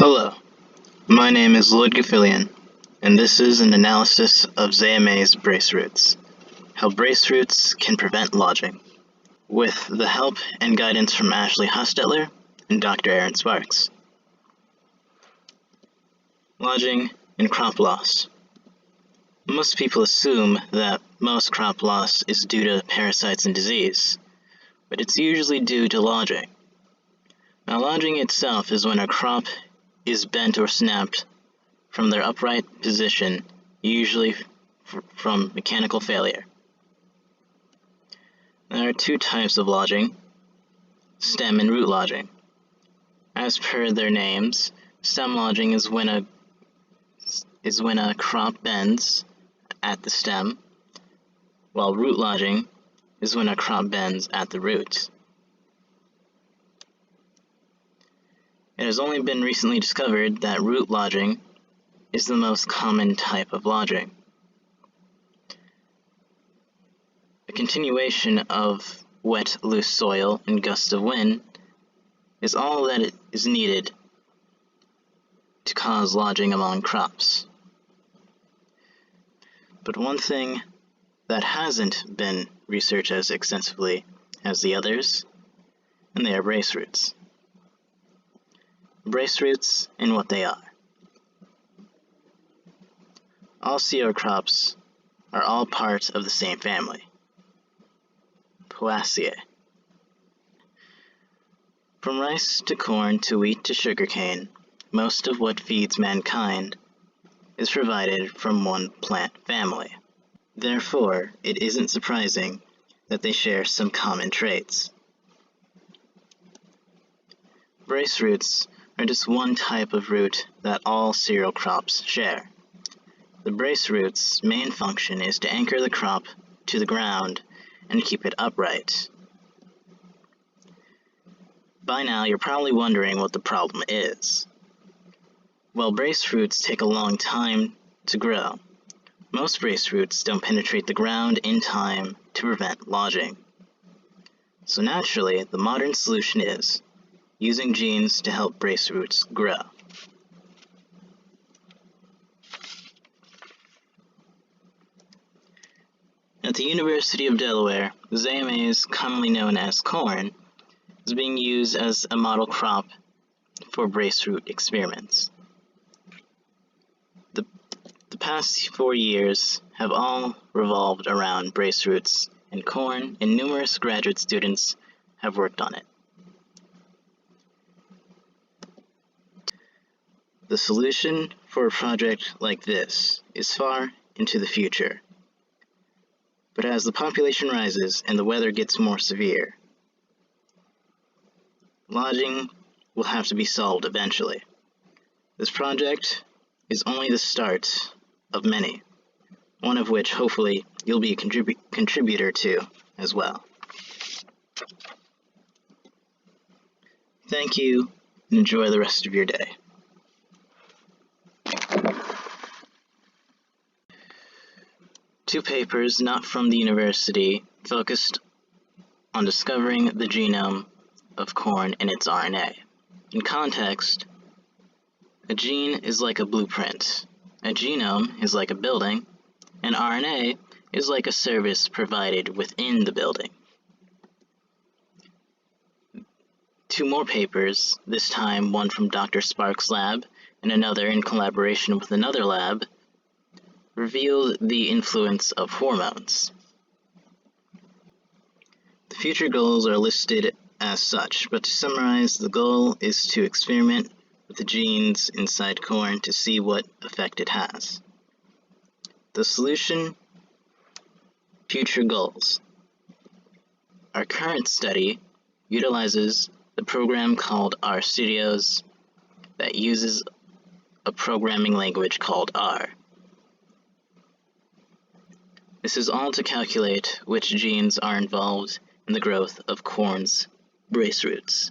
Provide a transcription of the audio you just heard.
Hello, my name is Lloyd Gilfillian, and this is an analysis of ZMA's brace roots, how brace roots can prevent lodging, with the help and guidance from Ashley Hostetler and Dr. Aaron Sparks. Lodging and crop loss. Most people assume that most crop loss is due to parasites and disease, but it's usually due to lodging. Now, lodging itself is when a crop is bent or snapped from their upright position, usually from mechanical failure. There are two types of lodging: stem and root lodging. As per their names, stem lodging is when a crop bends at the stem, while root lodging is when a crop bends at the root. It has only been recently discovered that root lodging is the most common type of lodging. A continuation of wet, loose soil and gusts of wind is all that is needed to cause lodging among crops. But one thing that hasn't been researched as extensively as the others, and they are brace roots. Brace roots and what they are. All cereal crops are all part of the same family, Poaceae. From rice to corn to wheat to sugarcane, most of what feeds mankind is provided from one plant family. Therefore, it isn't surprising that they share some common traits. Brace roots are just one type of root that all cereal crops share. The brace root's main function is to anchor the crop to the ground and keep it upright. By now, you're probably wondering what the problem is. Well, brace roots take a long time to grow. Most brace roots don't penetrate the ground in time to prevent lodging. So naturally, the modern solution is using genes to help brace roots grow. At the University of Delaware, ZMA, commonly known as corn, is being used as a model crop for brace root experiments. The past 4 years have all revolved around brace roots and corn, and numerous graduate students have worked on it. The solution for a project like this is far into the future. But as the population rises and the weather gets more severe, lodging will have to be solved eventually. This project is only the start of many, one of which hopefully you'll be a contributor to as well. Thank you, and enjoy the rest of your day. Two papers not from the university focused on discovering the genome of corn and its RNA. In context, a gene is like a blueprint, a genome is like a building, and RNA is like a service provided within the building. Two more papers, this time one from Dr. Sparks' lab and another in collaboration with another lab, revealed the influence of hormones. The future goals are listed as such, but to summarize, the goal is to experiment with the genes inside corn to see what effect it has. The solution: future goals. Our current study utilizes the program called R Studios that uses a programming language called R. This is all to calculate which genes are involved in the growth of corn's brace roots.